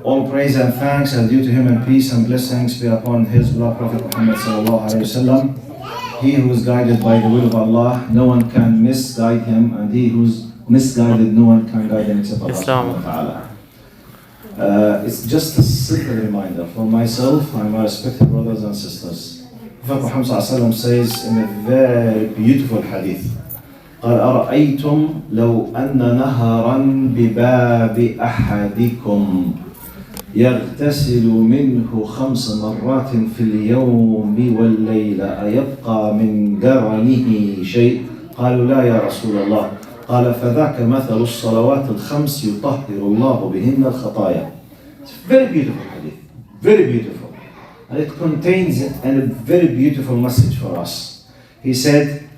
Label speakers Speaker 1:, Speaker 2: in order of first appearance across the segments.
Speaker 1: All praise and thanks are due to him, and peace and blessings be upon his beloved Prophet Muhammad sallallahu alaihi wasallam. He who is guided by the will of Allah, no one can misguide him, and he who's misguided, no one can guide him except Allah subhanahu wa ta'ala. It's just a simple reminder for myself and my respected brothers and sisters. Prophet Muhammad sallallahu alaihi wasallam says in a very beautiful hadith, قال أرأيتم لو أن نهرا بباب أحدكم يغتسل منه 5 مرات في اليوم والليلة أيبقى من درنه شيء؟ قالوا لا يا رسول الله. قال فذاك مثل الصلوات الخمس يطهر الله بهن الخطايا. It's a very beautiful hadith, very beautiful, and it contains a very beautiful message for us. He said,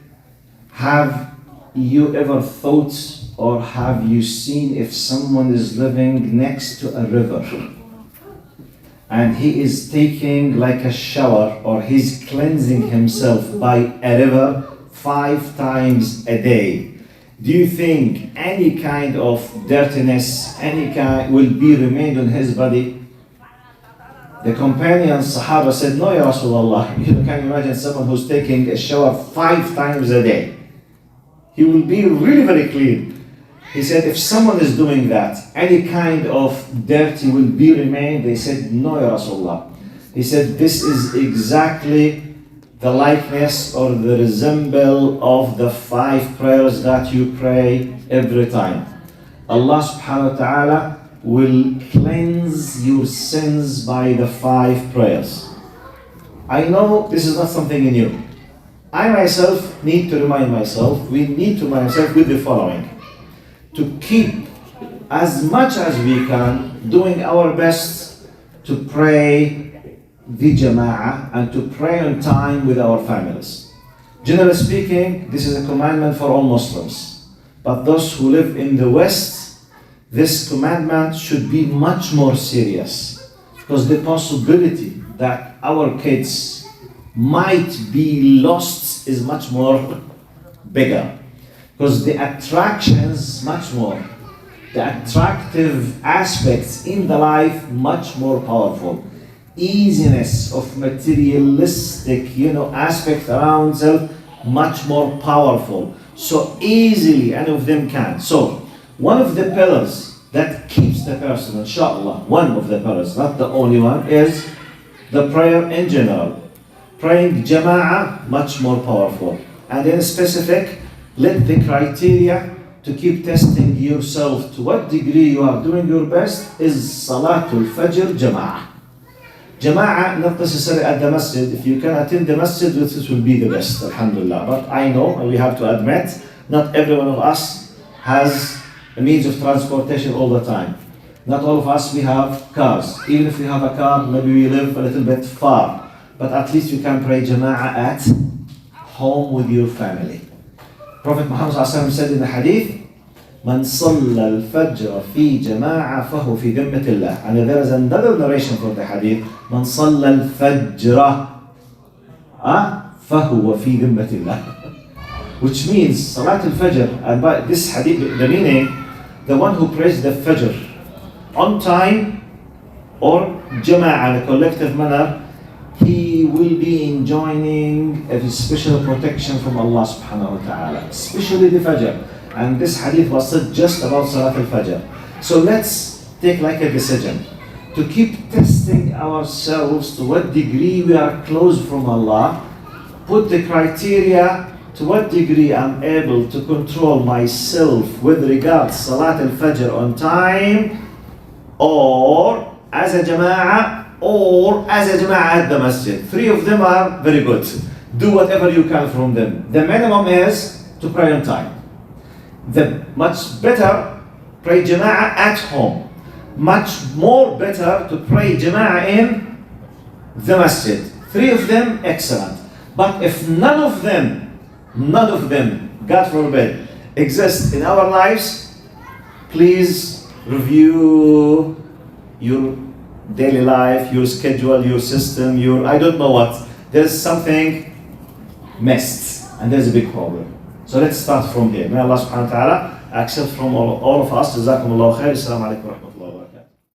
Speaker 1: have you ever thought or have you seen if someone is living next to a river and he is taking like a shower, or he's cleansing himself by a river 5 times a day? Do you think any kind of dirtiness, any kind will be remained on his body? The companions, Sahaba, said, no, Ya Rasulullah. You can imagine someone who's taking a shower 5 times a day. He will be really very clean. He said, if someone is doing that, any kind of dirty will be remained? They said, no, Ya Rasulullah. He said, this is exactly the likeness or the resemble of the 5 prayers that you pray every time. Allah subhanahu wa ta'ala will cleanse your sins by the 5 prayers. I know this is not something new. I myself need to remind myself, we need to remind ourselves with the following: to keep as much as we can doing our best to pray the jama'ah and to pray on time with our families. Generally speaking, this is a commandment for all Muslims, but those who live in the West, this commandment should be much more serious, because the possibility that our kids might be lost is much more bigger, because the attractions much more, the attractive aspects in the life much more powerful, easiness of materialistic aspect around self much more powerful, so easily any of them can. So one of the pillars that keeps the person, inshallah, one of the pillars, not the only one, is the prayer in general. Praying jama'ah, much more powerful. And in specific, let the criteria to keep testing yourself to what degree you are doing your best is Salatul Fajr jama'ah. Jama'ah, not necessarily at the masjid. If you can attend the masjid, this will be the best, alhamdulillah. But I know, and we have to admit, not every one of us has a means of transportation all the time. Not all of us, we have cars. Even if we have a car, maybe we live a little bit far. But at least you can pray jama'ah at home with your family. Prophet Muhammad said in the hadith, من صلى الفجر في جماعة فهو في ذمة الله. And there is another narration for the hadith, من صلى الفجر فهو في ذمة الله. Which means Salat al-Fajr, and by this hadith, the meaning, the one who prays the Fajr on time or jama'ah in a collective manner, he will be enjoying a special protection from Allah subhanahu wa ta'ala, especially the Fajr. And this hadith was said just about Salat al-Fajr. So let's take like a decision to keep testing ourselves to what degree we are close from Allah. Put the criteria to what degree I'm able to control myself with regards Salat al-Fajr on time, or as a jama'ah, or as a jama'ah at the masjid. 3 of them are very good. Do whatever you can from them. The minimum is to pray on time. The much better, pray jama'ah at home. Much more better to pray jama'ah in the masjid. 3 of them, excellent. But if none of them, God forbid, exist in our lives, please review your daily life, your schedule, your system, I don't know what. There's something missed, and there's a big problem. So let's start from here. May Allah subhanahu wa ta'ala accept from all of us. Jazakumullahu khair. Assalamu alaikum wa rahmatullahi.